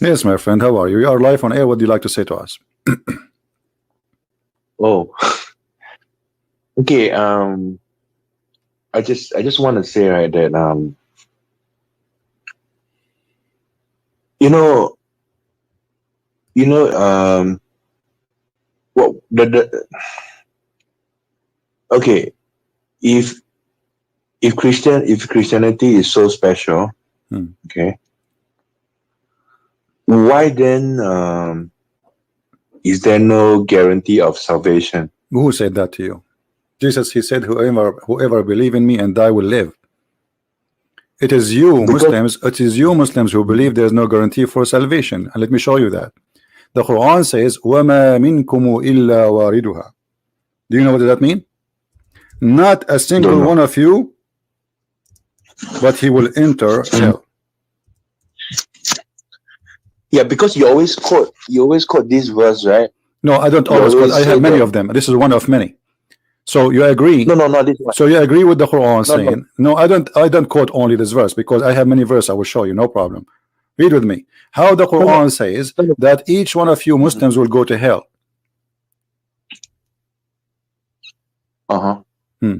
Yes, my friend, how are you? You are live on air. What do you like to say to us? Oh, okay. I just want to say right that you know you know what the okay if if Christianity is so special, Hmm. okay, why then is there no guarantee of salvation? Who said that to you? Jesus, he said, whoever believe in me and die will live. It is you Because Muslims, it is you Muslims who believe there is no guarantee for salvation. And let me show you that. The Quran says, وَمَا مِنْكُمُ إِلَّا وَارِدُهَا. Do you know what does that mean? Not a don't single know. one of you, but he will enter hell. Yeah, because you always quote this verse, right? No, I don't You always quote. always I say have many that of them. This is one of many. So you agree? no, not this one. So you agree with the Quran No, no. saying, no, I don't quote only this verse because I have many verses I will show you, no problem. Read with me. How the No, no, Quran says no, no. that each one of you Mhm. Muslims will go to hell. Uh-huh. Hmm.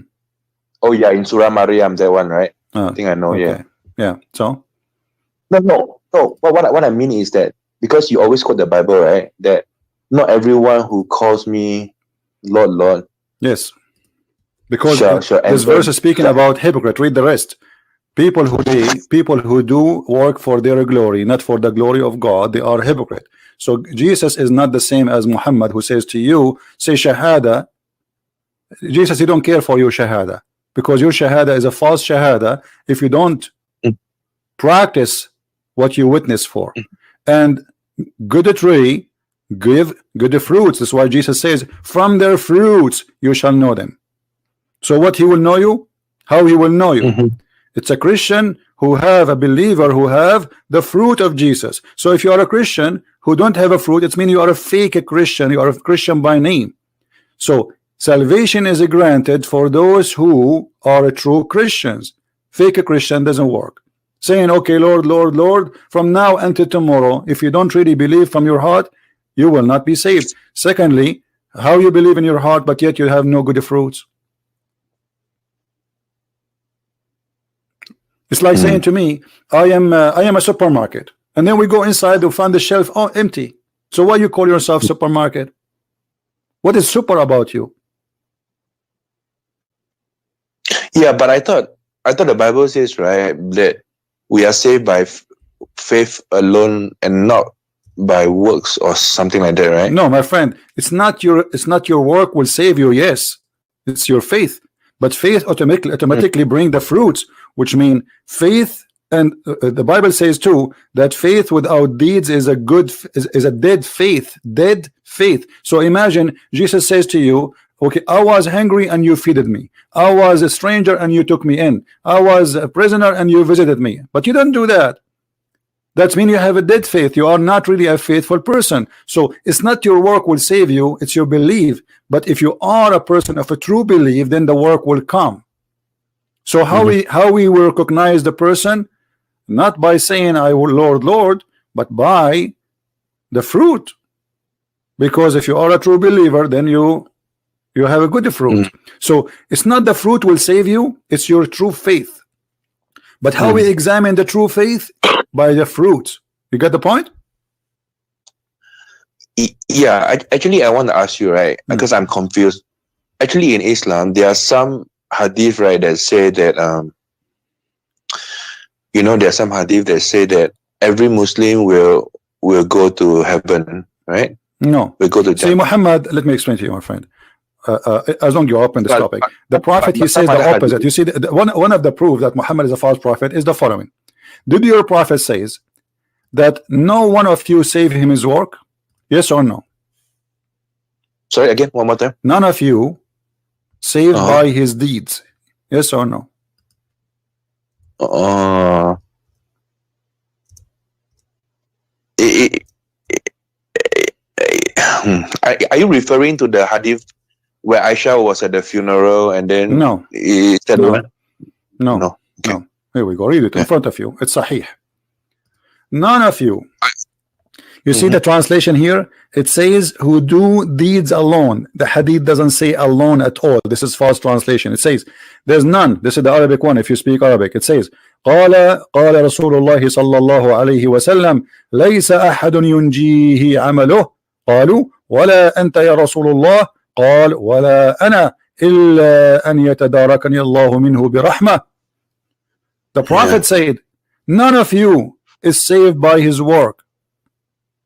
Oh yeah, in Surah Maryam, that one, right? I Uh, think I know. Yeah. okay. Yeah. So No, no, no. But what I mean is that because you always quote the Bible, right? That not everyone who calls me Lord, Lord yes, because shall this enter. verse is speaking Shall, about hypocrite. Read the rest. People who do work for their glory, not for the glory of God, they are hypocrite. So Jesus is not the same as Muhammad, who says to you, say shahada. Jesus, he don't care for your shahada because your shahada is a false shahada if you don't Mm, practice what you witness for. And good tree give good fruits. That's why Jesus says, from their fruits you shall know them. So what he will know you? How he will know you? mhm, It's a Christian who have a believer who have the fruit of Jesus. So if you are a Christian who don't have a fruit, it means you are a fake Christian. You are a Christian by name. So salvation is granted for those who are true Christians. Fake Christian doesn't work. Saying, okay, Lord, Lord, Lord, from now until tomorrow, if you don't really believe from your heart, you will not be saved. Secondly, how you believe in your heart, but yet you have no good fruits. It's like saying mm. to me, I am a supermarket, and then we go inside to find the shelf empty. So why you call yourself supermarket? What is super about you? Yeah, but I thought the Bible says, right, that we are saved by faith alone and not by works or something like that, right? No, my friend, it's not your work will save you. Yes, it's your faith, but faith Mm, automatically bring the fruits, which mean faith. And the Bible says too that faith without deeds is is a dead faith, dead faith. So imagine Jesus says to you, okay, I was hungry and you feeded me. I was a stranger and you took me in. I was a prisoner and you visited me. But you don't do that. That means you have a dead faith. You are not really a faithful person. So it's not your work will save you, it's your belief. But if you are a person of a true belief, then the work will come. So how mhm, we will recognize the person? Not by saying I will Lord, Lord, but by the fruit. Because if you are a true believer, then you have a good fruit. mm, So it's not the fruit will save you, it's your true faith. But how we mm. examine the true faith? By the fruit. You get the point? Yeah, actually, I want to ask you, right, Hmm. because I'm confused. Actually, in Islam, there are some hadith, right, that say that there are some hadith that say that every Muslim will go to heaven, right? No. Will go to See, Jannah. Muhammad, let me explain to you, my friend. As long as you open this But topic, but, the prophet he but some says the other opposite. hadith. You see, one of the proof that Muhammad is a false prophet is the following. Did your prophet says that no one of you save him his work? Yes or no? Sorry, again, one more time. None of you saved Uh by his deeds. Yes or no? huh. I- are you referring to the hadith where Aisha was at the funeral and then No, he said, no, no, no, okay, no. Here we go. Read it in okay. front of you. It's sahih. None of you. You see the translation here? It says who do deeds alone. The hadith doesn't say alone at all. This is false translation. It says there's none. This is the Arabic one. If you speak Arabic, it says قال رسول الله صلى الله عليه وسلم ليس أحد ينجيه عمله قالوا ولا أنت يا رسول الله قال ولا أنا إلا أن يتداركني الله منه برحمة. The Prophet said none of you is saved by his work.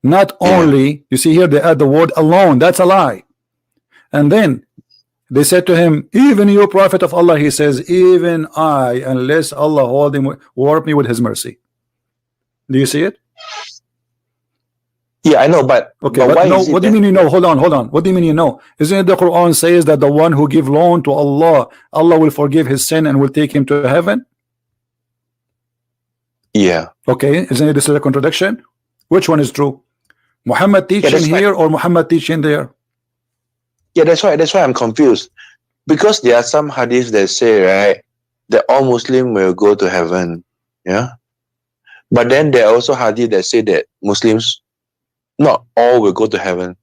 Not only, you see here they add the word alone. That's a lie. And then they said to him, even you, Prophet of Allah, he says, even I, unless Allah warp me with his mercy. Do you see it? Yeah, I know, but okay, but no, what do you mean you know? Hold on. What do you mean you know? Isn't it the Quran says that the one who give loan to Allah, Allah will forgive his sin and will take him to heaven? Yeah. Okay, isn't it this is a contradiction? Which one is true? Muhammad teaching here or Muhammad teaching there? Yeah, that's why I'm confused. Because there are some hadiths that say, right, that all Muslims will go to heaven. Yeah. But then there are also hadith that say that Muslims, not all will go to heaven.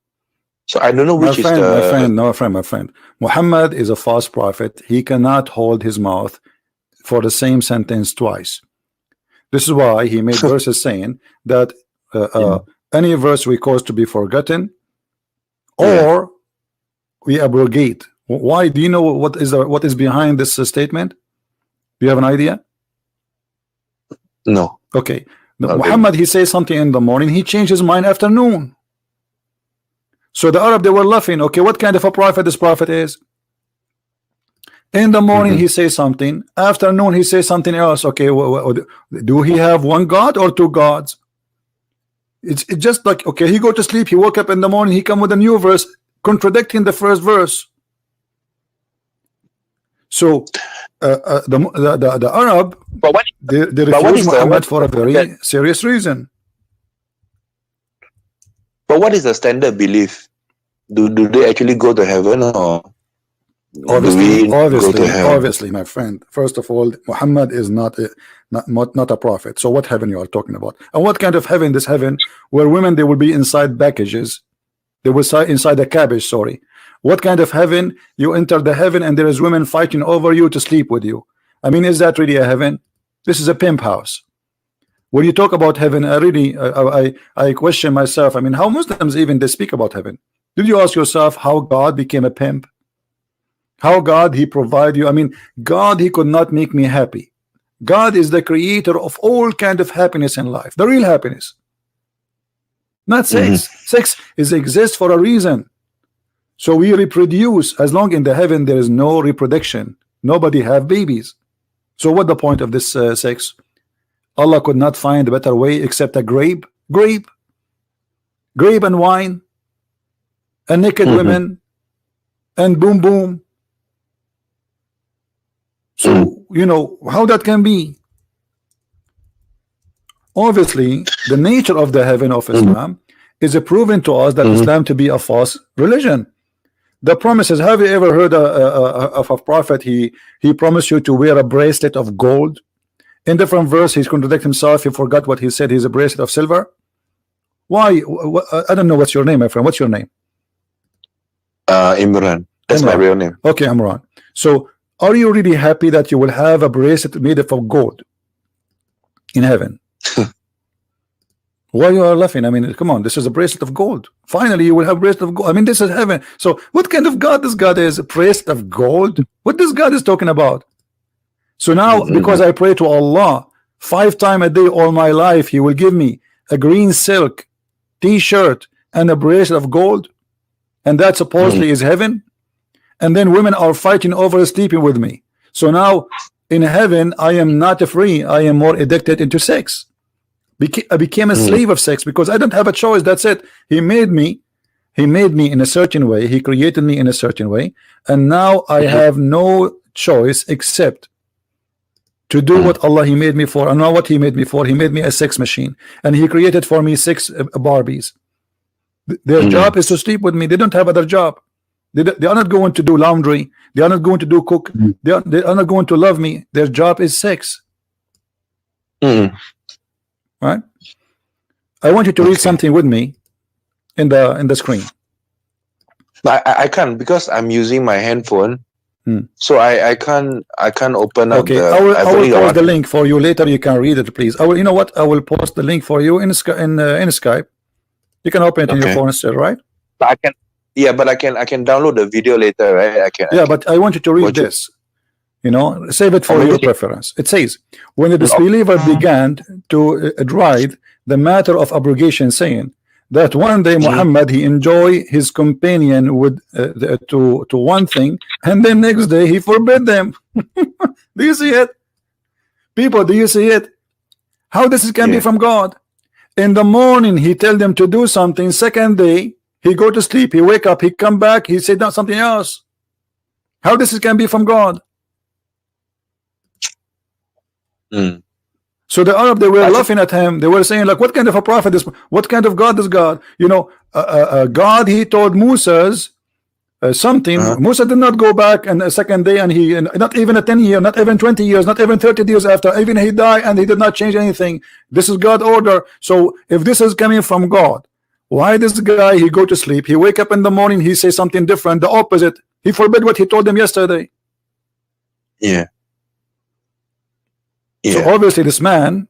So I don't know which my friend. Muhammad is a false prophet. He cannot hold his mouth for the same sentence twice. This is why he made verses saying that any verse we cause to be forgotten or we abrogate. Why? Do you know what is behind this statement? Do you have an idea? No. Okay. Muhammad, he says something in the morning, he changed his mind afternoon. So the Arab, they were laughing. Okay, what kind of a prophet this prophet is? In the morning he says something, afternoon he says something else. Okay, do he have one God or two gods? It's just like, okay, he go to sleep, he woke up in the morning, he come with a new verse contradicting the first verse. So the Arab, they refuse Muhammad for a very serious reason. But what is the standard belief? Do they actually go to heaven or? Obviously, my friend. First of all, Muhammad is not a prophet. So what heaven you are talking about? And what kind of heaven? This heaven where women, they will be inside packages. They will inside a cabbage. Sorry. What kind of heaven? You enter the heaven and there is women fighting over you to sleep with you. I mean, is that really a heaven? This is a pimp house. When you talk about heaven, I question myself. I mean, how Muslims even they speak about heaven? Did you ask yourself how God became a pimp? How God he provide you? I mean, God he could not make me happy. God is the creator of all kind of happiness in life, the real happiness, not sex. Sex exists for a reason. So we reproduce. As long in the heaven there is no reproduction, nobody have babies. So what the point of this sex? Allah could not find a better way except a grape and wine and naked women and boom boom. So you know how that can be. Obviously the nature of the heaven of Islam is proven to us that Islam to be a false religion. The promises, have you ever heard of a prophet, he promised you to wear a bracelet of gold? In different verse he's contradicted himself. He forgot what he said. He's a bracelet of silver. Why? I don't know what's your name, my friend. What's your name? Imran. That's my real name. Okay, Imran. So are you really happy that you will have a bracelet made of gold in heaven? Why you are laughing? I mean, come on, this is a bracelet of gold. Finally you will have a bracelet of gold. I mean, this is heaven. So what kind of God this God is? A bracelet of gold? What this God is talking about? So now because I pray to Allah 5 times a day all my life, he will give me a green silk t-shirt and a bracelet of gold, and that supposedly is heaven. And then women are fighting over sleeping with me. So now in heaven I am not free. I am more addicted into sex. I became a slave of sex because I don't have a choice. That's it. He made me in a certain way. He created me in a certain way, and now I have no choice except to do what Allah he made me for. And now what he made me for? He made me a sex machine, and he created for me 6 Barbies. Their job is to sleep with me. They don't have other job. They are not going to do laundry. They are not going to do cook. They are not going to love me. Their job is sex. Right? I want you to read Okay. something with me in the screen. I can't because I'm using my handphone. So I can't open up Okay, the. I I've will only got post the one. link for you later. You can read it, please. I will. You know what? I will post the link for you in Skype. You can open it in your Okay. phone instead, right? But I can. Yeah, but I can download the video later, right? I can. Yeah, but I want you to read watch it. this. You know, save it Or for maybe your preference. It says, when the disbeliever began to deride the matter of abrogation, saying that one day Muhammad he enjoy his companion with to one thing, and then next day he forbid them. Do you see it, people? Do you see it? How this can be Yeah. from God? In the morning he tell them to do something. Second day he go to sleep. He wake up. He come back. He said something else. How this can be from God? Mm. So the Arab, they were I think- laughing at him. They were saying, like, what kind of a prophet is, what kind of God is God? You know, God, he told Moses something. Musa did not go back and a second day, and he, and not even a 10 year, not even 20 years, not even 30 years after, even he died and he did not change anything. This is God order. So if this is coming from God, why this guy, he go to sleep, he wake up in the morning, he say something different, the opposite. He forbid what he told them yesterday. Yeah. So Yeah. obviously this man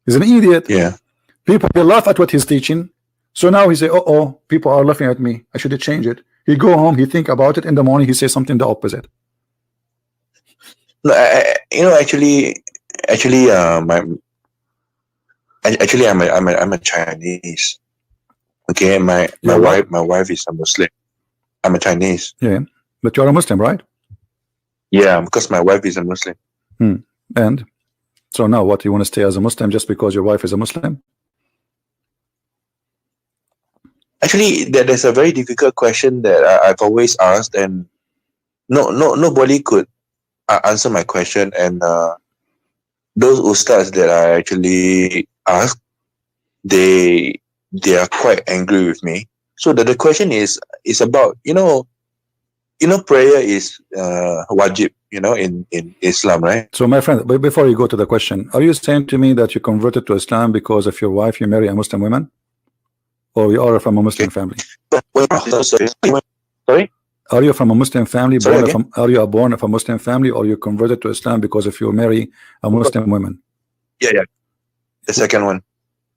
is an idiot. Yeah. People, they laugh at what he's teaching. So now he say, oh, people are laughing at me, I should change it. He go home, he think about it, in the morning he say something the opposite. No, actually, I'm a Chinese. Okay, my You're what? wife is a Muslim. I'm a Chinese. Yeah, but you're a Muslim, right? Yeah, because my wife is a Muslim. And so now what, you want to stay as a Muslim just because your wife is a Muslim? Actually, there's a very difficult question that I've always asked, and nobody could answer my question. And those ustads that I actually asked, they are quite angry with me. So the question is about prayer is wajib, in Islam, right? So my friend, before you go to the question, are you saying to me that you converted to Islam because of your wife, you marry a Muslim woman, or you are from a Muslim family? Sorry? Are you from a Muslim family? Sorry, Born again? from, are you born of a Muslim family, or you converted to Islam because if you marry a Muslim woman? Yeah. The second one.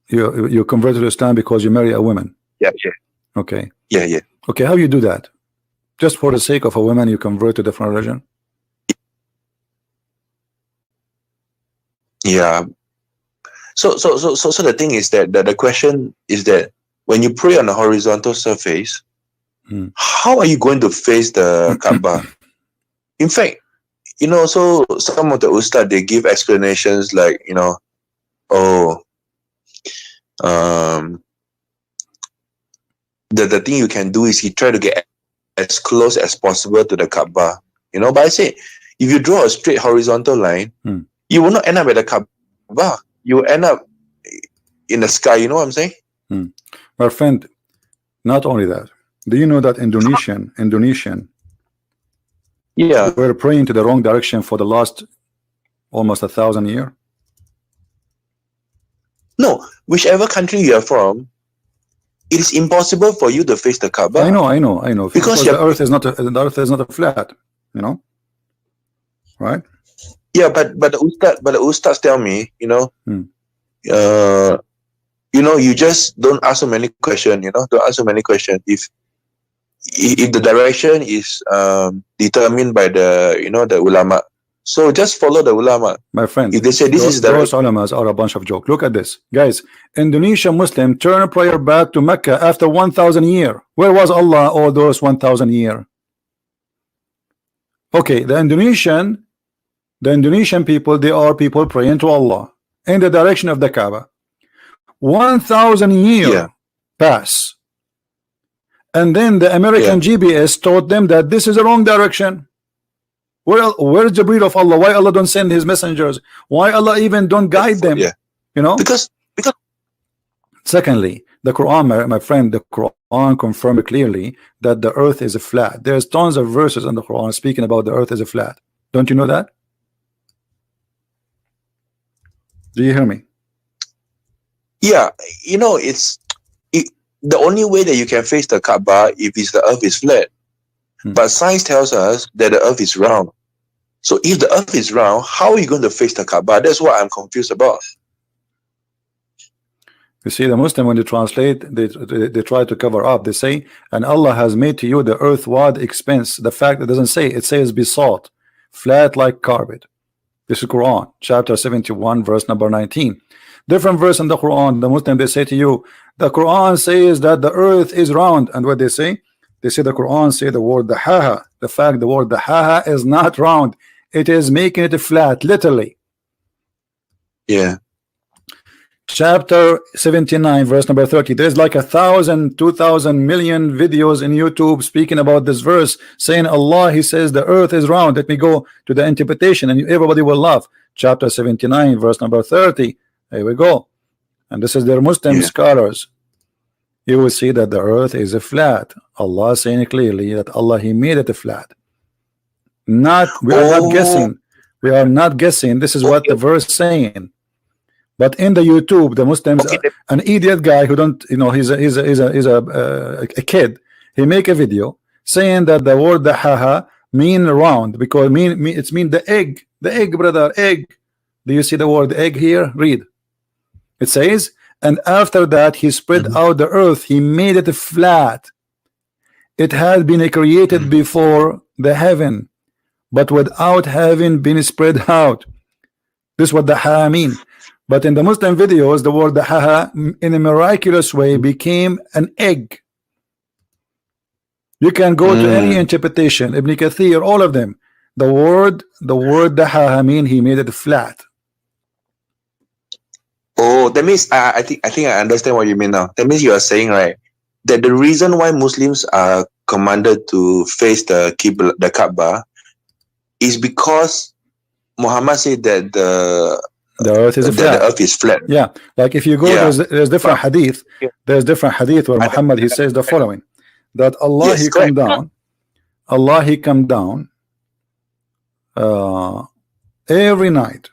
You converted to Islam because you marry a woman. Yeah. Okay. Yeah. Okay, how you do that? Just for the sake of a woman, you convert to different religion? Yeah. So the thing is that the question is that when you pray on a horizontal surface, how are you going to face the Kaaba? In fact, so some of the ustad, they give explanations like, the thing you can do is you try to get as close as possible to the Kaaba. But I say, if you draw a straight horizontal line, you will not end up at the Kaaba. You will end up in the sky. You know what I'm saying? My friend, not only that, do you know that Indonesian Yeah. we're praying to the wrong direction for the last almost 1,000 years? No, whichever country you are from, it is impossible for you to face the Kaaba. I know. Because the earth is not a flat, right? Yeah, but the ustads tell me, you just don't ask so many questions. Don't ask so many questions. If the direction is determined by the ulama, so just follow the ulama. My friend, if they say this is the those ulamas are a bunch of jokes. Look at this, guys. Indonesian Muslim turn prayer back to Mecca after 1,000 years. Where was Allah all those 1,000 years? Okay, the Indonesian people, they are people praying to Allah in the direction of the Kaaba. 1,000 years pass, and then the American GPS taught them that this is the wrong direction. Where's Jibreel of Allah? Why Allah don't send his messengers? Why Allah even don't guide them? Because secondly, the Quran, my friend, the Quran confirmed clearly that the earth is flat. There's tons of verses in the Quran speaking about the earth is flat. Don't you know that? Do you hear me? Yeah, you know, the only way that you can face the Kaaba if the earth is flat. But science tells us that the earth is round. So if the earth is round, how are you going to face the Kaaba? That's what I'm confused about. You see, the Muslim, when they translate, they try to cover up. They say, and Allah has made to you the earthward expense. The fact it doesn't say, it says besought, flat like carpet. This is Quran, chapter 71, verse number 19. Different verse in the Quran, the Muslim, they say to you, the Quran says that the earth is round. And what they say? They say the Quran say the word dahaha. The fact the word dahaha is not round. It is making it flat, literally. Yeah. Chapter 79, verse number 30. There's like 1,000, 2,000 million videos in YouTube speaking about this verse, saying Allah, He says the earth is round. Let me go to the interpretation and everybody will laugh. Chapter 79, verse number 30. Here we go. And this is their Muslim scholars. You will see that the earth is a flat. Allah saying clearly that Allah, He made it a flat. We are not guessing. We are not guessing. This is what the verse saying. But in the YouTube, the Muslims, an idiot guy who don't, you know, he's a kid. He make a video saying that the word dahaha mean round because it's mean the egg, brother, egg. Do you see the word egg here? Read. It says, and after that he spread out the earth. He made it flat. It had been created before the heaven, but without having been spread out. This is what dahaha mean. But in the Muslim videos, the word dahaha in a miraculous way became an egg. You can go to any interpretation, Ibn Kathir, all of them. The word dahaha mean he made it flat. Oh, that means I think I understand what you mean now. That means you are saying, right, that the reason why Muslims are commanded to face the Kaaba is because Muhammad said that the earth is flat. The earth is flat. Yeah, like if you go, there's different hadith. There's different hadith where Muhammad he says the following: that Allah He come down, Allah He come down every night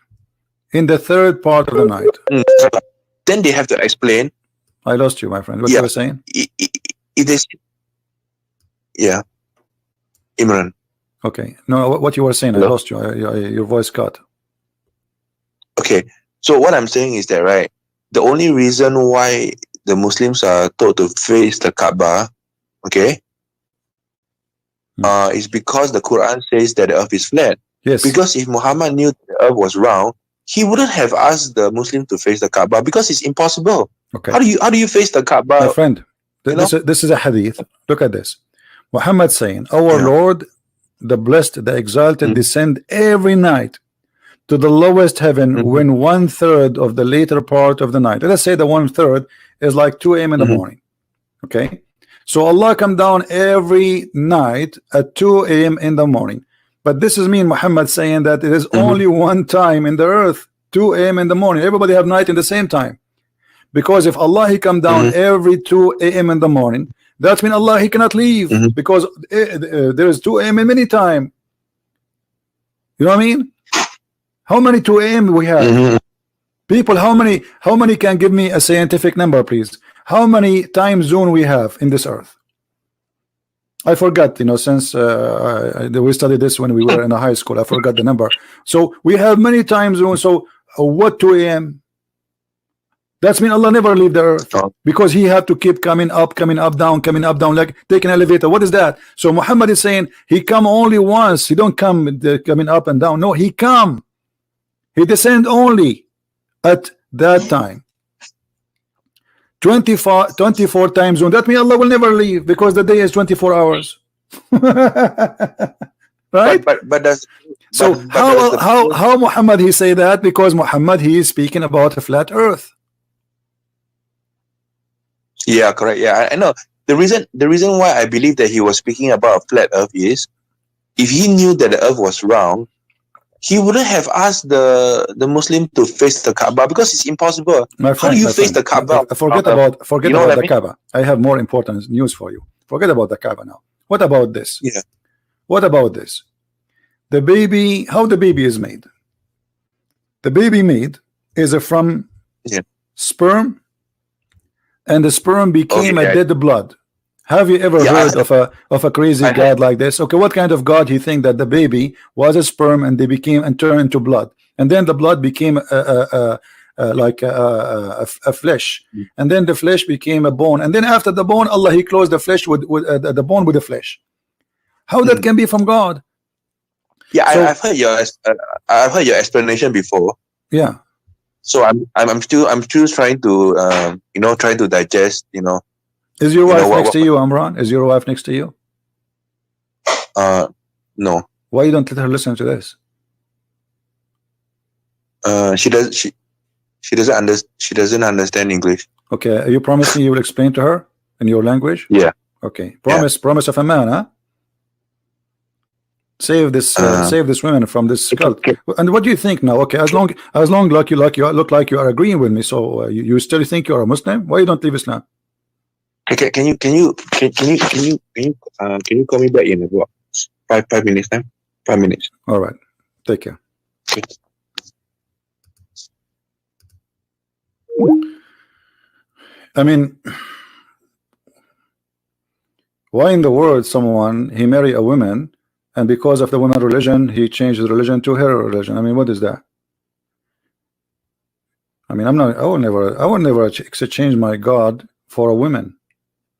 in the third part of the night. Then they have to explain. I lost you, my friend. What you were saying? It is. Yeah, Imran. Okay, no, what you were saying? Hello? I lost you. Your voice cut. Okay, so what I'm saying is that, right, the only reason why the Muslims are told to face the Kaaba, okay, is because the Quran says that the earth is flat. Yes. Because if Muhammad knew the earth was round, he wouldn't have asked the Muslim to face the Kaaba because it's impossible. Okay. How do you face the Kaaba? My friend, this is a hadith. Look at this. Muhammad saying, our Lord, the blessed, the exalted, descend every night to the lowest heaven when 1/3 of the later part of the night. Let's say the 1/3 is like 2 a.m. in the morning. Okay, so Allah come down every night at 2 a.m. in the morning. But this is mean Muhammad saying that it is only one time in the earth, 2 a.m. in the morning. Everybody have night in the same time. Because if Allah He come down every 2 a.m. in the morning, that means Allah He cannot leave because there is 2 a.m. in many time. You know what I mean? How many 2 a.m. we have? People, how many can give me a scientific number, please? How many time zone we have in this earth? I forgot, you know, since we studied this when we were in a high school. I forgot the number. So we have many time zones. So what 2 a.m.? That's mean Allah never leave the earth because He had to keep coming up, down, like take an elevator. What is that? So Muhammad is saying He come only once. He don't come coming up and down. No, He come. He descend only at that time. 24 time zone. That means Allah will never leave because the day is 24 hours. Right? How Muhammad he say that? Because Muhammad he is speaking about a flat earth. Yeah, correct. Yeah, I know. The reason why I believe that he was speaking about a flat earth is if he knew that the earth was round, he wouldn't have asked the Muslim to face the Kaaba because it's impossible. How do you face the Kaaba? Forget about the Kaaba. I have more important news for you. Forget about the Kaaba now. What about this? Yeah. What about this? The baby, how the baby is made? The baby made is from sperm and the sperm became a dead blood. Have you ever heard of a crazy God like this? Okay, what kind of God he think that the baby was a sperm and they became and turned into blood, and then the blood became like a flesh, and then the flesh became a bone, and then after the bone, Allah he closed the flesh with the bone with the flesh. How that can be from God? Yeah, So, I've heard your explanation before. Yeah. So I'm still trying to trying to digest. Is your wife next to you, Imran? Is your wife next to you? No. Why you don't let her listen to this? She doesn't understand English. Okay, you promise me you will explain to her in your language? Yeah. Okay. Promise of a man, huh? Save this women from this cult. And what do you think now? Okay, as long like you look like you are agreeing with me, so you still think you are a Muslim? Why you don't leave Islam? Okay, can you call me back in about 5 minutes time? 5 minutes. All right. Take care. Okay. I mean, why in the world someone he marry a woman and because of the woman religion he changed his religion to her religion? I mean, what is that? I mean, I will never exchange my God for a woman.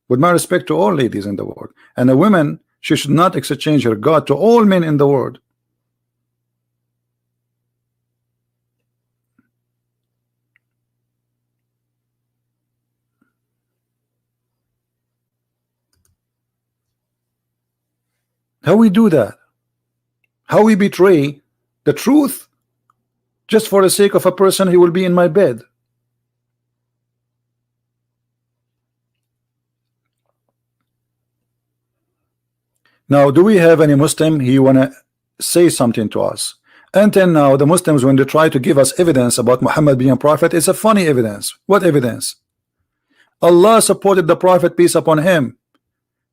With my respect to all ladies in the world, and a woman, she should not exchange her God to all men in the world. How we do that? How we betray the truth just for the sake of a person who will be in my bed? Now, do we have any Muslim he wanna say something to us? Until now, the Muslims, when they try to give us evidence about Muhammad being a prophet, it's a funny evidence. What evidence? Allah supported the prophet, peace upon him,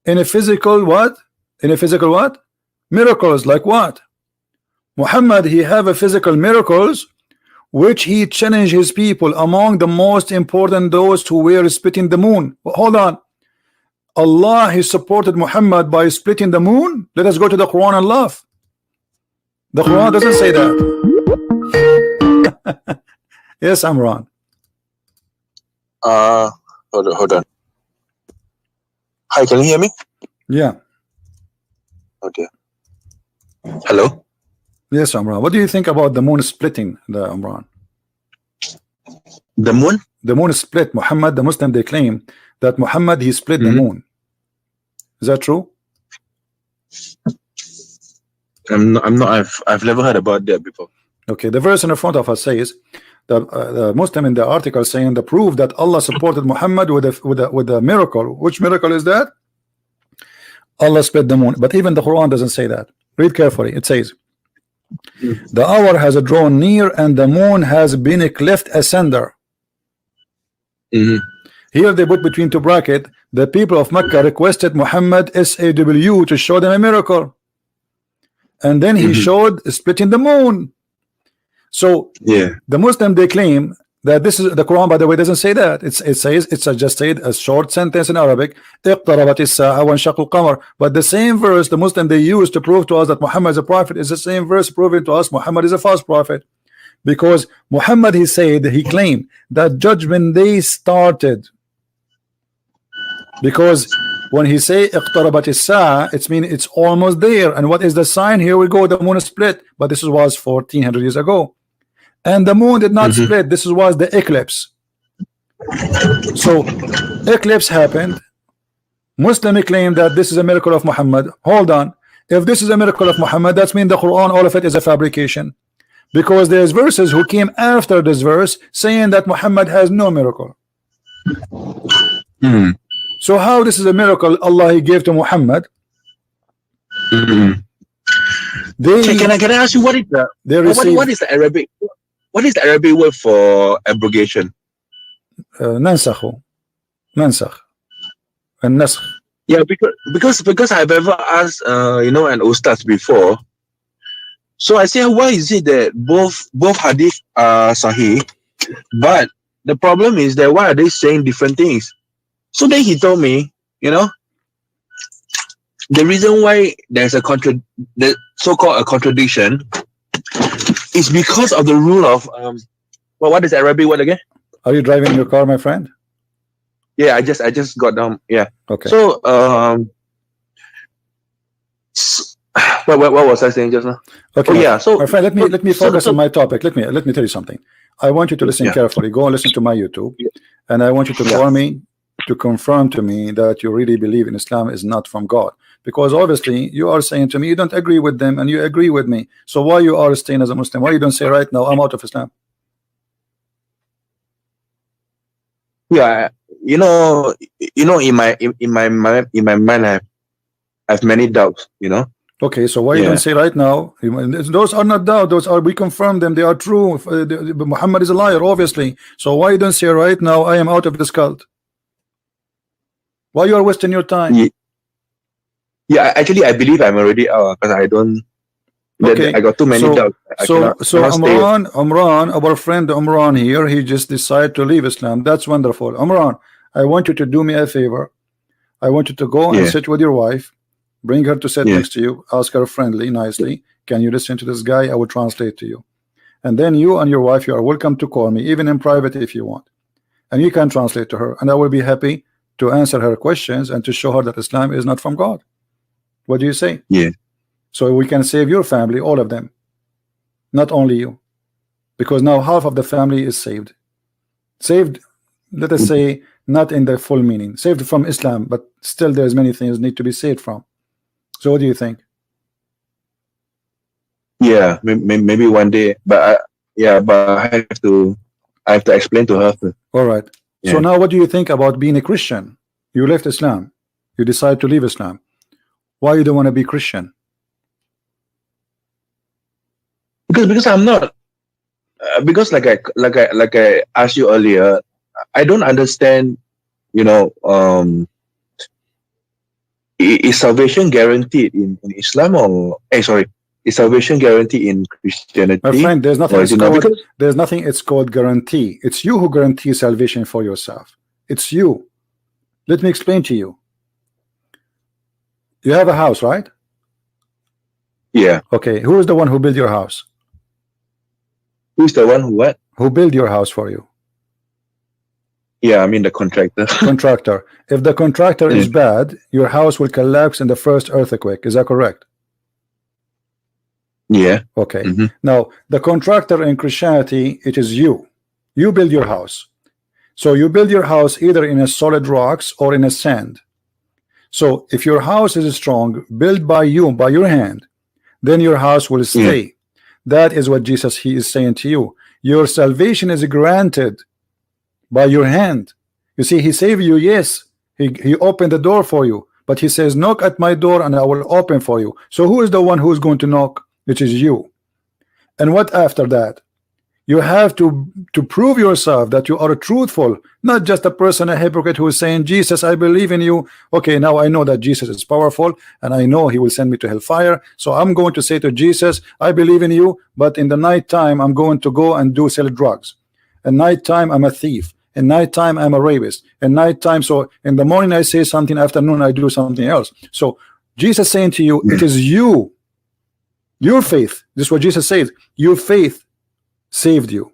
in a physical what? In a physical what? Miracles. Like what? Muhammad, he have a physical miracles which he challenged his people. Among the most important, those who were splitting the moon. Hold on. Allah he supported Muhammad by splitting the moon? Let us go to the Quran and laugh. The Quran doesn't say that. Yes, Imran. Hold on. Hi, can you hear me? Yeah. Okay. Hello? Yes, Imran. What do you think about the moon splitting, the Imran? The moon? The moon is split. Muhammad, the Muslim, they claim that Muhammad he split the moon. Is that true? I'm not. I've never heard about that before. Okay, the verse in the front of us says that the Muslim in the article saying the proof that Allah supported Muhammad with a miracle. Which miracle is that? Allah split the moon. But even the Quran doesn't say that. Read carefully. It says, the hour has drawn near and the moon has been cleft asunder. Here they put between two brackets, the people of Mecca requested Muhammad SAW to show them a miracle, and then he showed splitting the moon. So the Muslim, they claim that this is the Quran, by the way, doesn't say that. It says it's just said a short sentence in Arabic, but the same verse the Muslim they use to prove to us that Muhammad is a prophet is the same verse proving to us Muhammad is a false prophet, because Muhammad he claimed that judgment day started, because when he say اقتربت الساعة, it means it's almost there. And what is the sign? Here we go, the moon split, but this was 1400 years ago, and the moon did not split. This was the eclipse. So eclipse happened. Muslim claim that this is a miracle of Muhammad. Hold on, if this is a miracle of Muhammad, that means the Quran, all of it is a fabrication, because there's verses who came after this verse saying that Muhammad has no miracle. So how this is a miracle Allah he gave to Muhammad? Can I ask you what is the Arabic? What is the Arabic word for abrogation? ننسخ النسخ. Yeah, because I've ever asked an ustaz before. So I say, why is it that both hadith are sahih, but the problem is that why are they saying different things? So then he told me, the reason why there's the so-called a contradiction is because of the rule of what is Arabic word again? Are you driving your car, my friend? Yeah, I just got down. Yeah. Okay. So what was I saying just now? Okay. Oh, yeah. So my friend, let me focus on my topic. Let me tell you something. I want you to listen carefully. Go and listen to my YouTube, and I want you to call me to confirm to me that you really believe in Islam is not from God. Because obviously you are saying to me you don't agree with them and you agree with me. So why you are staying as a Muslim? Why you don't say right now I'm out of Islam? Yeah, in my mind I have many doubts. Okay, so why you don't say right now? Those are not doubts. Those are, we confirm them. They are true. Muhammad is a liar, obviously. So why you don't say right now I am out of this cult? Why you are wasting your time? Yeah, actually, I believe I'm already out because I don't. Okay. I got too many doubts. So Imran, our friend Imran here, he just decided to leave Islam. That's wonderful. Imran, I want you to do me a favor. I want you to go and sit with your wife, bring her to sit next to you, ask her friendly, nicely, can you listen to this guy? I will translate to you. And then you and your wife, you are welcome to call me, even in private if you want. And you can translate to her, and I will be happy to answer her questions and to show her that Islam is not from God. What do you say? Yeah. So we can save your family, all of them, not only you, because now half of the family is saved. Saved, let us say, not in the full meaning, saved from Islam, but still there's many things need to be saved from. So what do you think? Yeah, maybe one day, but I have to explain to her. All right. So now what do you think about being a Christian? You left Islam, you decide to leave Islam. Why you don't want to be Christian? Because I'm not. Because like I asked you earlier, I don't understand. Is salvation guaranteed in Islam or is salvation guaranteed in Christianity? My friend, there's nothing it's called guarantee. It's you who guarantees salvation for yourself. It's you. Let me explain to you. You have a house, right? Yeah. Okay. Who is the one who built your house? Who's the one who what? Who built your house for you? Yeah, I mean the contractor. Contractor. If the contractor is bad, your house will collapse in the first earthquake. Is that correct? Yeah. Okay. Now, the contractor in Christianity, it is you. You build your house. So you build your house either in a solid rocks or in a sand. So if your house is strong, built by you, by your hand, then your house will stay. That is what Jesus, he is saying to you. Your salvation is granted by your hand. You see, he saved you, yes. He opened the door for you. But he says, knock at my door and I will open for you. So who is the one who is going to knock? Which is you. And what after that? You have to prove yourself that you are truthful, not just a person, a hypocrite who is saying, Jesus, I believe in you. Okay, now I know that Jesus is powerful and I know he will send me to hellfire. So I'm going to say to Jesus, I believe in you, but in the night time I'm going to go and sell drugs. At night time I'm a thief. At night time I'm a rapist. At night time, so in the morning I say something, afternoon I do something else. So Jesus saying to you, it is you, your faith. This is what Jesus says. Your faith saved you.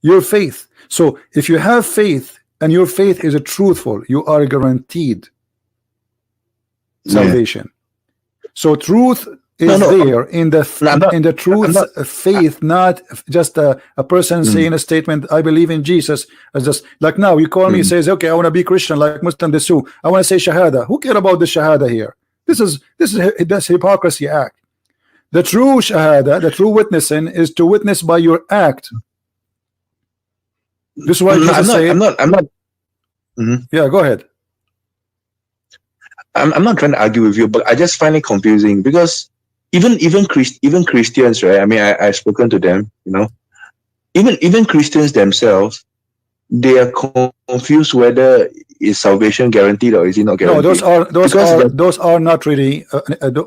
Your faith. So if you have faith and your faith is truthful, you are guaranteed salvation. So truth is there in the truth, faith, not just a person saying a statement, I believe in Jesus. As just like now you call me, says, okay, I want to be Christian like Muslim Desu. I want to say Shahada. Who care about the Shahada here? That's hypocrisy act. The true Shahada, the true witnessing is to witness by your act. This is why Jesus said, I'm not. Yeah, go ahead. I'm not trying to argue with you, but I just find it confusing because even Christians, right? I mean, I've spoken to them, even Christians themselves, they are confused whether is salvation guaranteed or is it not guaranteed. No, those are not really.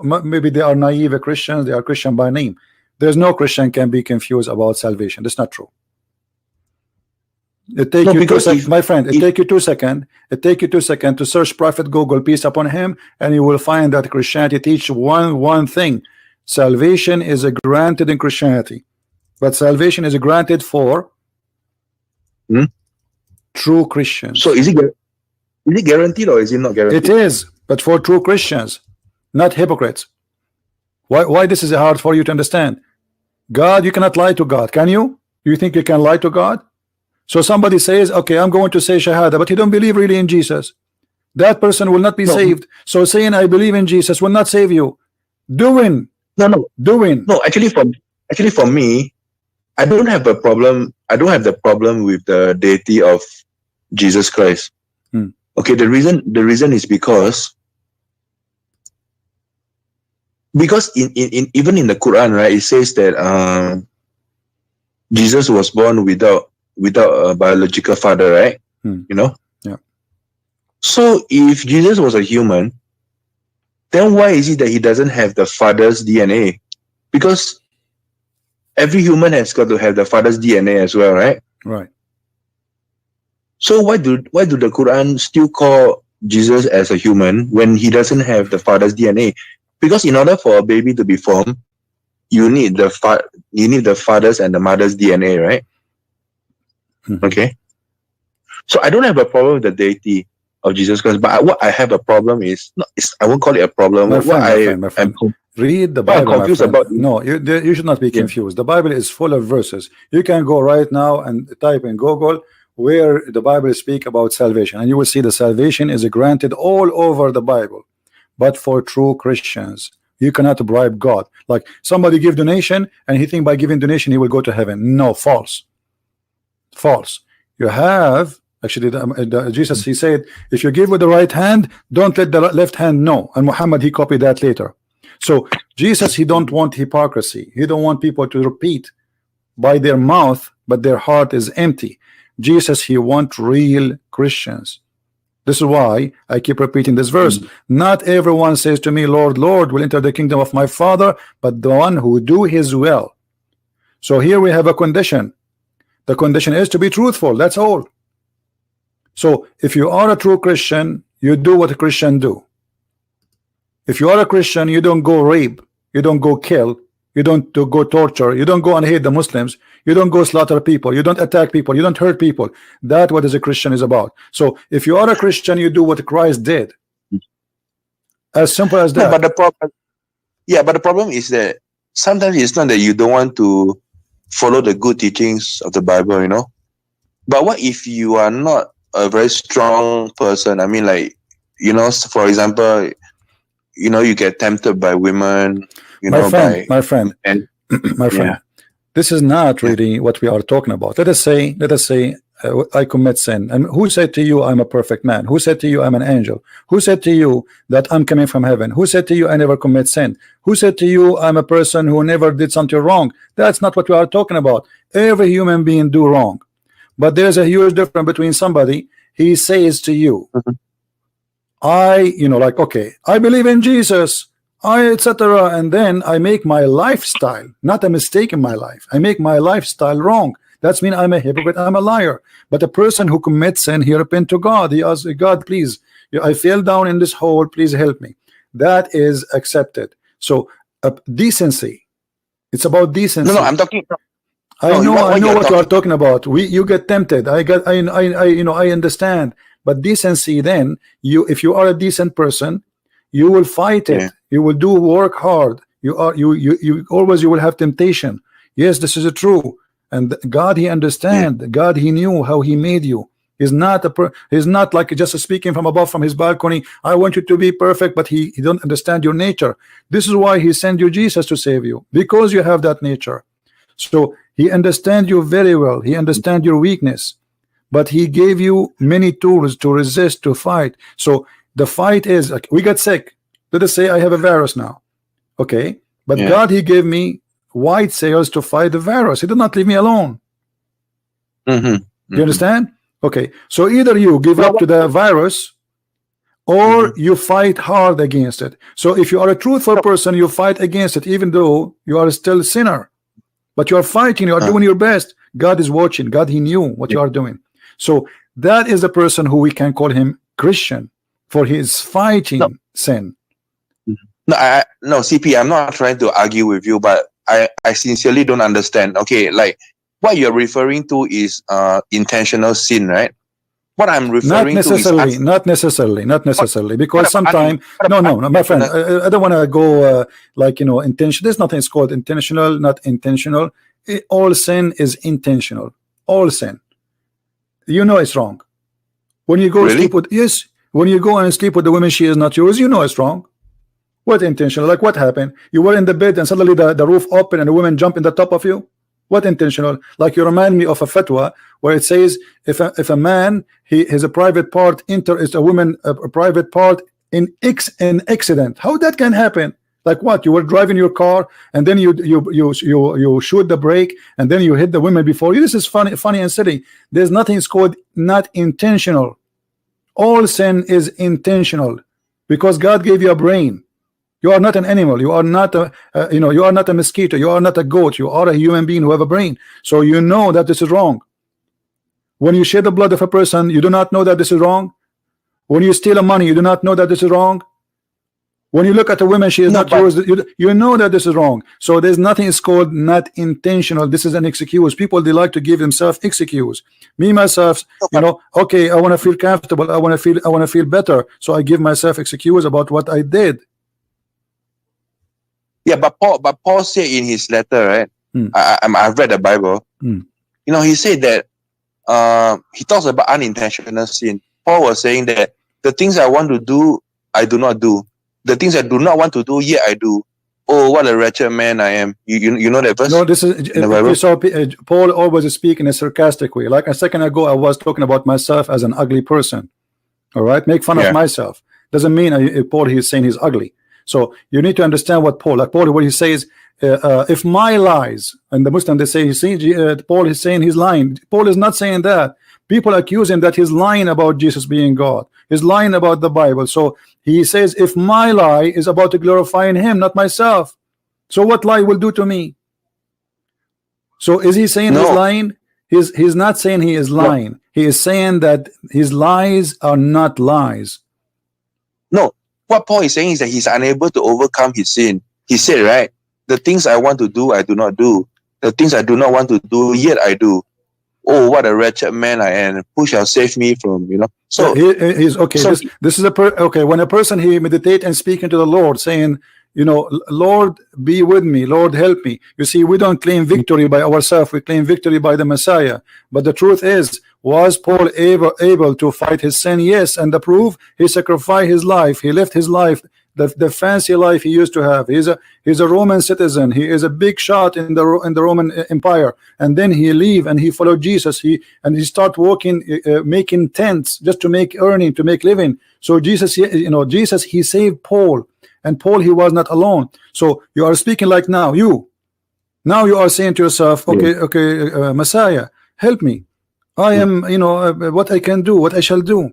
Maybe they are naive Christians. They are Christian by name. There's no Christian can be confused about salvation. That's not true. It take No, you because if my friend. It if take you 2 seconds. It take you 2 seconds to search Prophet Google, peace upon him, and you will find that Christianity teach one thing: salvation is granted in Christianity, but salvation is granted for Hmm? true so Christians. is it guaranteed or is it not It guaranteed? is, but for true Christians, not hypocrites. Why this is hard for you to understand? God, you cannot lie to God, can you? You think you can lie to God? So somebody says, okay, I'm going to say Shahada, but he don't believe really in Jesus. That person will not be No, saved. So saying I believe in Jesus will not save you. Doing, no, no, doing. no. Actually, for me, I don't have a problem. I don't have the problem with the deity of Jesus Christ. Hmm. Okay, the reason is because in even in the Quran, right, it says that Jesus was born without a biological father, right? Hmm. You know. Yeah. So if Jesus was a human, then why is it that he doesn't have the father's DNA? Because every human has got to have the father's DNA as well, right? Right. So why do the Quran still call Jesus as a human when he doesn't have the father's DNA? Because in order for a baby to be formed, you need the father's and the mother's DNA, right? Mhm. Okay. So I don't have a problem with the deity of Jesus Christ, but what I have a problem is not. I won't call it a problem. My What friend, my I friend, my am friend. Read the what I'm Bible, my confused friend. about is, No, you should not be yeah. confused. The Bible is full of verses. You can go right now and type in Google where the Bible speak about salvation, and you will see the salvation is granted all over the Bible, but for true Christians. You cannot bribe God. Like somebody give donation and he think by giving donation he will go to heaven. No, false. False. You have actually Jesus, he said, if you give with the right hand, don't let the left hand know. And Muhammad, he copied that later. So Jesus, he don't want hypocrisy. He don't want people to repeat by their mouth, but their heart is empty. Jesus, he want real Christians. This is why I keep repeating this verse. Not everyone says to me, Lord, Lord, will enter the kingdom of my Father, but the one who do his will. So here we have a condition. The condition is to be truthful. That's all. So if you are a true Christian, you do what a Christian do. If you are a Christian, you don't go rape, you don't go kill, you don't go torture, you don't go and hate the Muslims, you don't go slaughter people, you don't attack people, you don't hurt people. That's what is a Christian is about. So if you are a Christian, you do what Christ did. As simple as No, that. but the problem is that sometimes it's not that you don't want to follow the good teachings of the Bible, you know. But what if you are not a very strong person? I mean, like, you know, for example, you know, you get tempted by women, you My know, friend, by my friend, and my friend, yeah, this is not really what we are talking about. Let us say I commit sin, and who said to you I'm a perfect man? Who said to you I'm an angel? Who said to you that I'm coming from heaven? Who said to you I never commit sin? Who said to you I'm a person who never did something wrong? That's not what we are talking about. Every human being do wrong, but there's a huge difference between somebody, he says to you, Mhm. like, okay, I believe in Jesus, etc., and then I make my lifestyle, not a mistake in my life, I make my lifestyle wrong. That's mean I'm a hypocrite, I'm a liar. But a person who commits sin, he repent to God, he asks God, please, I fell down in this hole, please help me. That is accepted. So decency, it's about No, decency. I'm talking. I No, know, I what know you're what you are talking. talking about. You get tempted. I understand. But decency, then if you are a decent person, you will fight Yeah. it. You will do work hard. You always you will have temptation. Yes, this is true. And God, he Yeah. understand. God, he knew how he made you. He's not like just speaking from above from his balcony. I want you to be perfect, but he don't understand your nature. This is why he sent you Jesus to save you, because you have that nature. So he understands you very well. He understands your weakness, but he gave you many tools to resist, to fight. So the fight is like, we got sick. Let us say I have a virus now. Okay, but Yeah. God, he gave me white cells to fight the virus. He did not leave me alone. Mm-hmm. You understand? Okay, so either you give up to the virus or Mm-hmm. you fight hard against it. So if you are a truthful person, you fight against it, even though you are still a sinner. But you are fighting, you are doing your best. God is watching. God, he knew what you are doing. So that is the person who we can call him Christian, for he is fighting sin. No, CP, I'm not trying to argue with you, but I sincerely don't understand. Okay, like what you're referring to is intentional sin, right? What I'm referring Not to is not necessarily, because sometimes no, my friend, I don't want to go like, you know, intention. There's nothing is called intentional, not intentional. All sin is intentional. All sin. You know it's wrong. When you go sleep with, yes, when you go and sleep with the woman, she is not yours. You know it's wrong. What intentional? Like what happened? You were in the bed and suddenly the roof opened and the woman jumped in the top of you. What intentional? Like you remind me of a fatwa where it says if a man his a private part is a woman a private part in an accident. How that can happen? Like what? You were driving your car and then you shoot the brake and then you hit the woman before you. This is funny and silly. There's nothing is called not intentional. All sin is intentional because God gave you a brain. You are not an animal. You are not a you know, you are not a mosquito. You are not a goat. You are a human being who have a brain. So you know that this is wrong. When you shed the blood of a person, you do not know that this is wrong. When you steal money, you do not know that this is wrong. When you look at a woman, she is not yours. You know that this is wrong. So there's nothing is called not intentional. This is an excuse. People, they like to give themselves excuse. Me myself, you know, okay, I want to feel comfortable. I want to feel better. So I give myself excuse about what I did. Yeah, but Paul said in his letter, right? I've read the Bible. You know, he said that he talks about unintentional sin. Paul was saying that the things I want to do, I do not do. The things I do not want to do, yet I do. Oh, what a wretched man I am. You know that verse? No, this is you saw Paul always speak in a sarcastic way. Like a second ago, I was talking about myself as an ugly person. All right, make fun of myself. Doesn't mean Paul he's saying he's ugly. So you need to understand what Paul, like Paul, what he says, if my lies, and the Muslim they say, you see, Paul is saying he's lying. Paul is not saying that. People accuse him that he's lying about Jesus being God. He's lying about the Bible. So he says, if my lie is about to glorifying him, not myself. So what lie will do to me? So is he saying he's lying? He's not saying he is lying. No. He is saying that his lies are not lies. No. What Paul is saying is that he's unable to overcome his sin. He said, right, the things I want to do, I do not do. The things I do not want to do, yet I do. Oh, what a wretched man I am. Who shall save me from, you know? So he's okay. So, this is okay. When a person he meditate and speaking to the Lord, saying, you know, Lord, be with me, Lord, help me. You see, we don't claim victory by ourselves, we claim victory by the Messiah. But the truth is, was Paul able to fight his sin? Yes, and the proof, he sacrificed his life, he left his life, the fancy life he used to have. He's a Roman citizen. He is a big shot in the Roman Empire, and then he leave and he followed Jesus. He start working, making tents just to make earning, to make living. So Jesus, you know, Jesus he saved Paul, and Paul he was not alone. So you are speaking like now you are saying to yourself, okay, Messiah, help me. I am, you know, what I can do, what I shall do.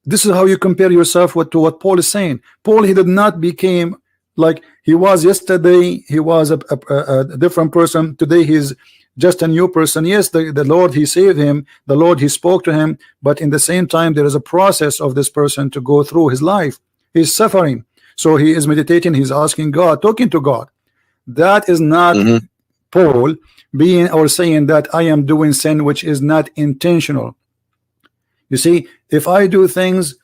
This is how you compare yourself to what Paul is saying. Paul, he did not became like he was yesterday. He was a different person. Today he's just a new person. Yes, the Lord he saved him. The Lord he spoke to him. But in the same time, there is a process of this person to go through his life. He's suffering. So he is meditating. He's asking God, talking to God. That is not Paul being or saying that I am doing sin which is not intentional. You see, if I do things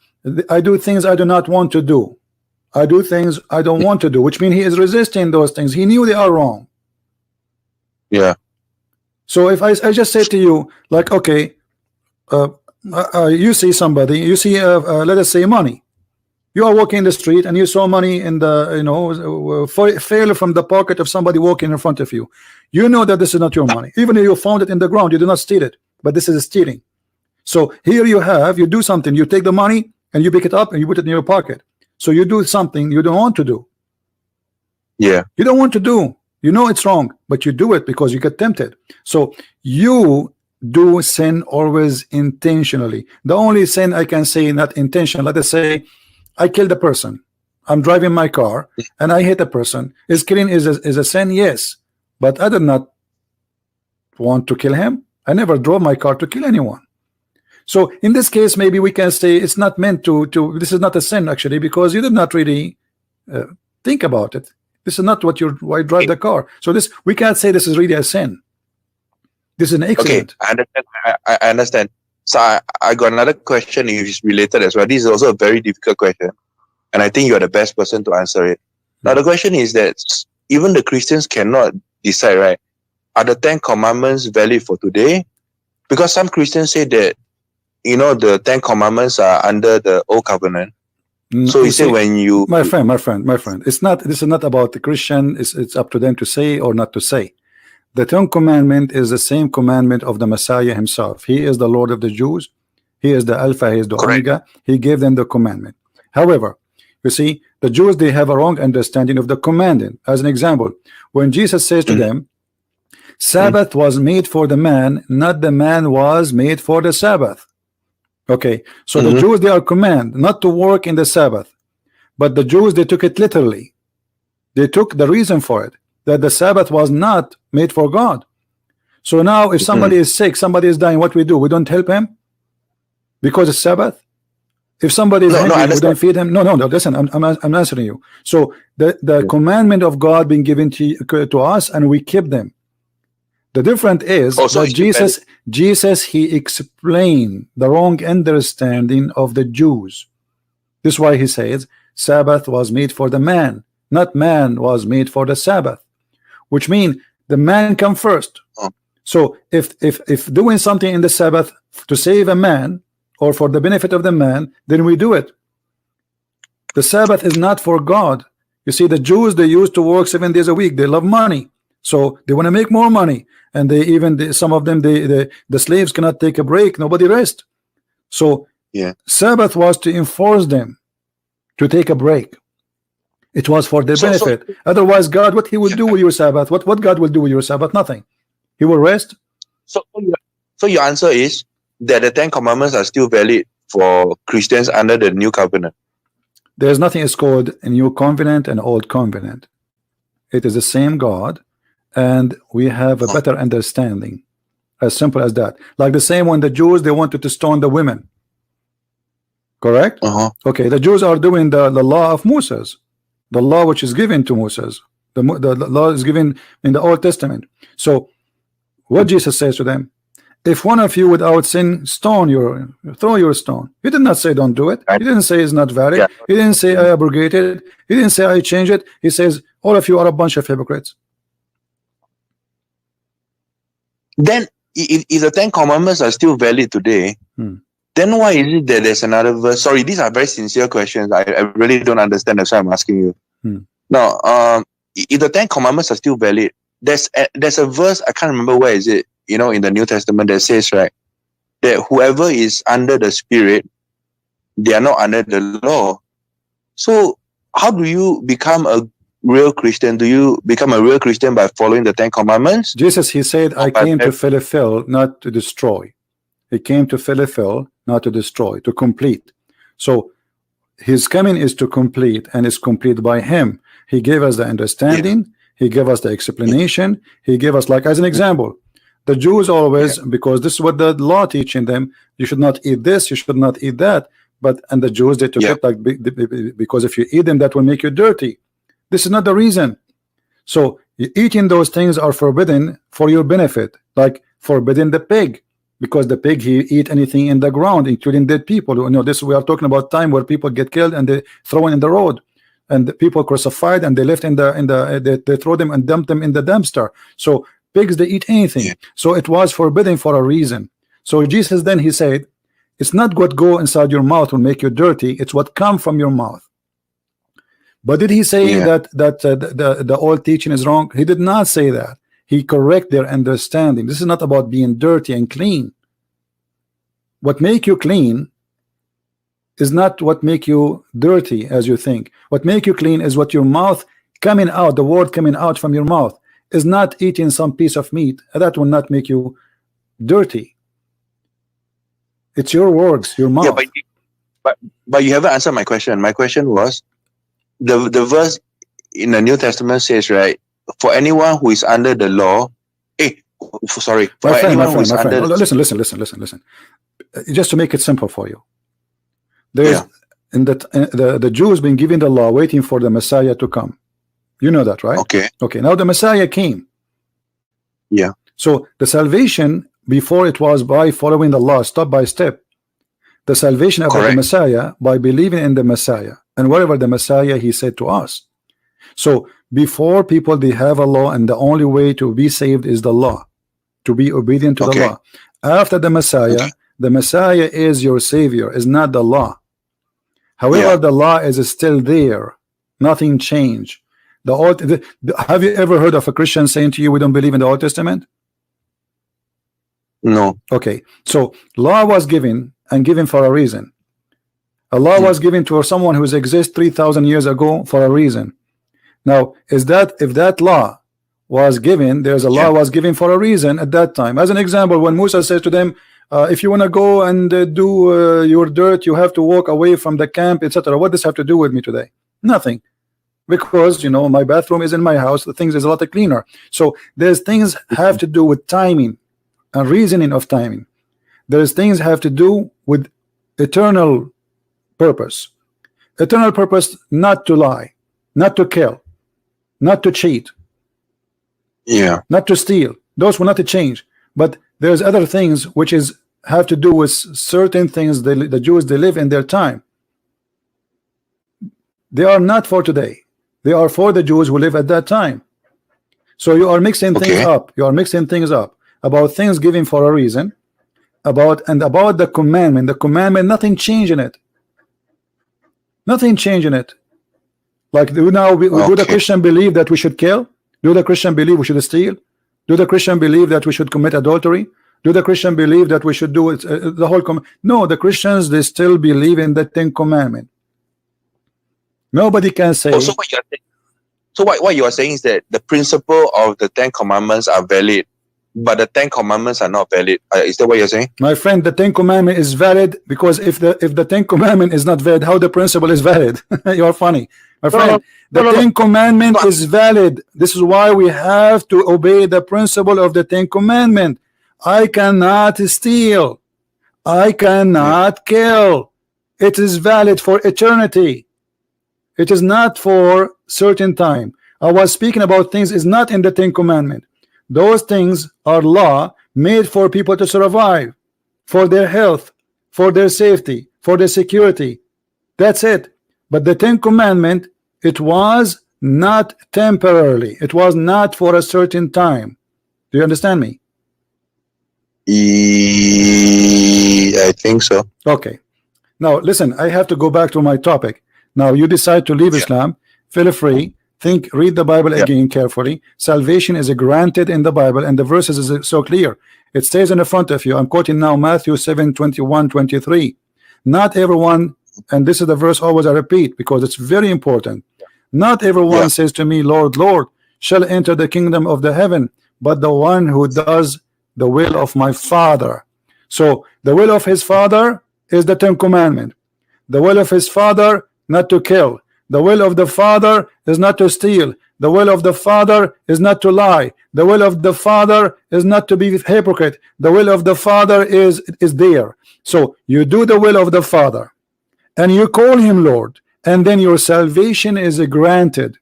I do not want to do. I do things I don't want to do, which means he is resisting those things. He knew they are wrong. Yeah. So if I just say to you, like, okay, you see somebody, you see, let us say money. You are walking in the street and you saw money in the, you know, fell from the pocket of somebody walking in front of you. You know that this is not your money. Even if you found it in the ground, you do not steal it, but this is stealing. So here you do something, you take the money and you pick it up and you put it in your pocket. So you do something you don't want to do. Yeah. You don't want to do. You know it's wrong, but you do it because you get tempted. So you do sin always intentionally. The only sin I can say not intentional, let us say I killed a person. I'm driving my car and I hit a person. Is killing is a sin? Yes. But I did not want to kill him. I never drove my car to kill anyone. So in this case, maybe we can say it's not meant to this is not a sin actually, because you did not really think about it. This is not why you drive the car. So this, we can't say this is really a sin. This is an accident. Okay, I understand. So I got another question which is related as well. This is also a very difficult question, and I think you are the best person to answer it. Now the question is that even the Christians cannot decide, right? Are the 10 Commandments valid for today? Because some Christians say that, you know, the 10 Commandments are under the Old Covenant. So you say when you... My friend, it's not, this is not about the Christian. It's up to them to say or not to say. The 10 Commandment is the same commandment of the Messiah himself. He is the Lord of the Jews. He is the Alpha, he is the Omega. He gave them the commandment. However, you see, the Jews, they have a wrong understanding of the commandment. As an example, when Jesus says to them, Sabbath was made for the man, not the man was made for the Sabbath. Okay, so the Jews, they are commanded not to work in the Sabbath, but the Jews, they took it literally. They took the reason for it, that the Sabbath was not made for God. So now if somebody is sick, somebody is dying, what we do? We don't help him because it's Sabbath. If somebody is hungry, we don't feed him. No, listen, I'm answering you. So the commandment of God being given to us, and we keep them. The difference is that Jesus, he explained the wrong understanding of the Jews. This is why he says Sabbath was made for the man, not man was made for the Sabbath, which means the man come first. So if doing something in the Sabbath to save a man or for the benefit of the man, then we do it. The Sabbath is not for God. You see, the Jews, they used to work 7 days a week. They love money, so they want to make more money. And they even some of them, the slaves cannot take a break. Nobody rest. So Sabbath was to enforce them to take a break. It was for their benefit. Otherwise, God, what he will do with your Sabbath? What God will do with your Sabbath? Nothing. He will rest. So your answer is that the 10 Commandments are still valid for Christians under the New Covenant. There's nothing is called a New Covenant and Old Covenant. It is the same God, and we have a better understanding. As simple as that. Like the same when the Jews, they wanted to stone the women. Correct? Okay, the Jews are doing the law of Moses, the law which is given to Moses. The law is given in the Old Testament. So what Jesus says to them, if one of you without sin throw your stone. He did not say don't do it. He didn't say it's not valid. He didn't say I abrogate it. He didn't say I change it. He says all of you are a bunch of hypocrites. Then if the 10 Commandments are still valid today, then why is it that there's another verse? Sorry, these are very sincere questions. I really don't understand. That's why I'm asking you. Now, if the 10 Commandments are still valid, there's a verse, I can't remember where is it, you know, in the New Testament that says, right, that whoever is under the Spirit, they are not under the law. So how do you become a real Christian? Do you become a real Christian by following the 10 Commandments? Jesus, he said, I came to fulfill, not to destroy. He came to fulfill, not to destroy, to complete. So his coming is to complete, and is complete by him. He gave us the understanding. He gave us the explanation. He gave us, like as an example, the Jews always, because this is what the law teaching them, you should not eat this, you should not eat that. And the Jews, they took it like, because if you eat them, that will make you dirty. This is not the reason. So eating those things are forbidden for your benefit, like forbidden the pig, because the pig, he eat anything in the ground, including dead people. You know, this, we are talking about time where people get killed and they thrown in the road, and the people crucified and they left they throw them and dump them in the dumpster. So pigs, they eat anything. So it was forbidden for a reason. So Jesus then, he said, it's not what go inside your mouth will make you dirty, it's what come from your mouth. But did he say that the old teaching is wrong? He did not say that. He correct their understanding. This is not about being dirty and clean. What make you clean is not what make you dirty as you think. What make you clean is what your mouth coming out, the word coming out from your mouth, is not eating some piece of meat. That will not make you dirty. It's your words, your mouth. But you haven't answered my question. My question was, the verse in the New Testament says, right, for anyone who is under the law, listen. just to make it simple for you, there's in the Jews been given the law, waiting for the Messiah to come. You know that, right? Okay. Okay. Now the Messiah came. Yeah. So the salvation before, it was by following the law step by step. The salvation of the Messiah by believing in the Messiah and whatever the Messiah he said to us. So before, people, they have a law, and the only way to be saved is the law, to be obedient to the law. After the Messiah, the Messiah is your savior, is not the law. However, the law is still there. Nothing changed. Have you ever heard of a Christian saying to you, we don't believe in the Old Testament? No. Okay. So law was given, and given for a reason. A law was given to someone who exists 3,000 years ago for a reason. Now, if that law was given, there's a law was given for a reason at that time. As an example, when Musa says to them, if you want to go and do your dirt, you have to walk away from the camp, etc. What does have to do with me today? Nothing, because my bathroom is in my house. The things is a lot cleaner. So there's things have to do with timing and reasoning of timing. There's things have to do with eternal purpose. Eternal purpose, not to lie, not to kill, not to cheat, not to steal. Those will not change. But there's other things which have to do with certain things the Jews, they live in their time. They are not for today. They are for the Jews who live at that time. So you are mixing things up. You are mixing things up about things given for a reason, about the commandment. The commandment, nothing changed in it. Nothing changed in it. Like do the Christian believe that we should kill? Do the Christian believe we should steal? Do the Christian believe that we should commit adultery? Do the Christian believe that we should do it, the whole no, the Christians, they still believe in the 10 commandments. Nobody can say. So what you are saying? So what you are saying is that the principle of the 10 commandments are valid, but the 10 commandments are not valid. Is that what you're saying? My friend, the 10 commandment is valid, because if the 10 commandment is not valid, how the principle is valid? You are funny, my friend. The 10 commandment is valid. This is why we have to obey the principle of the 10 commandment. I cannot steal. I cannot kill. It is valid for eternity. It is not for certain time. I was speaking about things is not in the 10 commandment. Those things are law made for people to survive, for their health, for their safety, for their security. That's it. But the 10 commandment, it was not temporarily. It was not for a certain time. Do you understand me? I think so. Okay. Now listen, I have to go back to my topic. Now you decide to leave Islam, feel free. Read the Bible again carefully. Salvation is granted in the Bible, and the verses is so clear. It stays in the front of you. I'm quoting now Matthew 7:21-23. Not everyone, and this is the verse always I repeat because it's very important. Not everyone says to me, Lord, Lord, shall enter the kingdom of the heaven, but the one who does the will of my Father. So the will of his Father is the 10 commandment. The will of his Father, not to kill. The will of the Father is not to steal. The will of the Father is not to lie. The will of the Father is not to be hypocrite. The will of the Father is there. So you do the will of the Father and you call him Lord, and then your salvation is granted.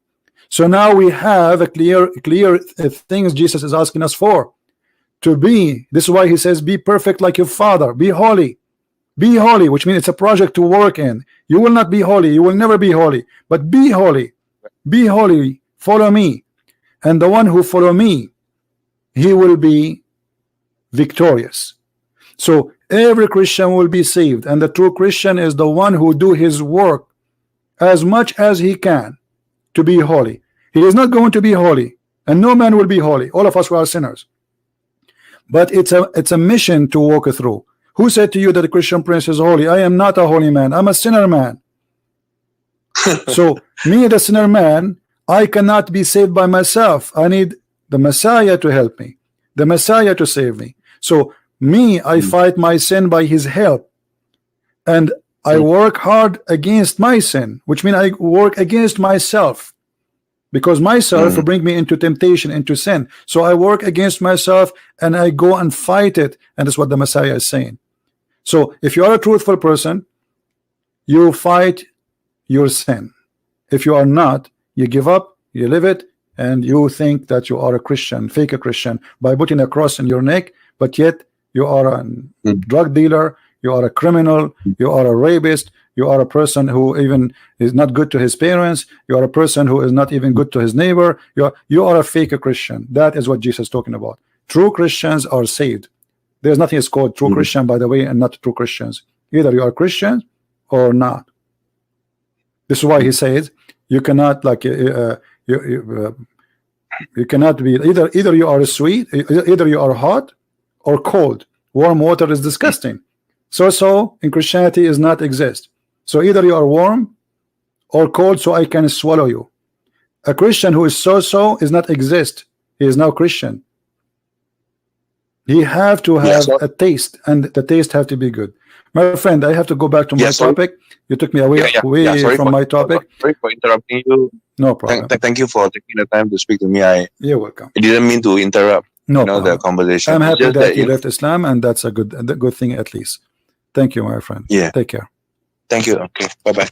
So now we have a clear things Jesus is asking us for. To be, this is why he says, be perfect like your Father. Be holy. Be holy, which means it's a project to work in. You will not be holy. You will never be holy. But be holy. Be holy. Follow me. And the one who follow me, he will be victorious. So every Christian will be saved. And the true Christian is the one who do his work as much as he can to be holy. He is not going to be holy. And no man will be holy. All of us are sinners. But it's a mission to walk through. Who said to you that the Christian prince is holy? I am not a holy man. I'm a sinner man. So me, the sinner man, I cannot be saved by myself. I need the Messiah to help me, the Messiah to save me. So me, I fight my sin by his help, and I work hard against my sin, which means I work against myself, because myself will bring me into temptation, into sin. So I work against myself and I go and fight it, and that's what the Messiah is saying. So if you are a truthful person, you fight your sin. If you are not, you give up, you live it, and you think that you are a Christian, fake a Christian, by putting a cross in your neck, but yet you are a drug dealer, you are a criminal, you are a rapist, you are a person who even is not good to his parents, you are a person who is not even good to his neighbor, you are a fake Christian. That is what Jesus is talking about. True Christians are saved. There's nothing is called true Christian, by the way, and not true Christians. Either you are Christian or not. This is why he says you cannot like you cannot be either you are sweet, either you are hot or cold. Warm water is disgusting. So in Christianity is not exist. So either you are warm or cold, so I can swallow you. A Christian who is so is not exist. He is now Christian. He have to have a taste, and the taste have to be good. My friend, I have to go back to my topic. You took me away from my topic. Sorry for interrupting you. No problem. Thank you for taking the time to speak to me. You're welcome. I didn't mean to interrupt the conversation. I'm happy that you left Islam, and that's a good thing at least. Thank you, my friend. Yeah. Take care. Thank you. Okay. Bye-bye.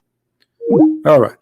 All right.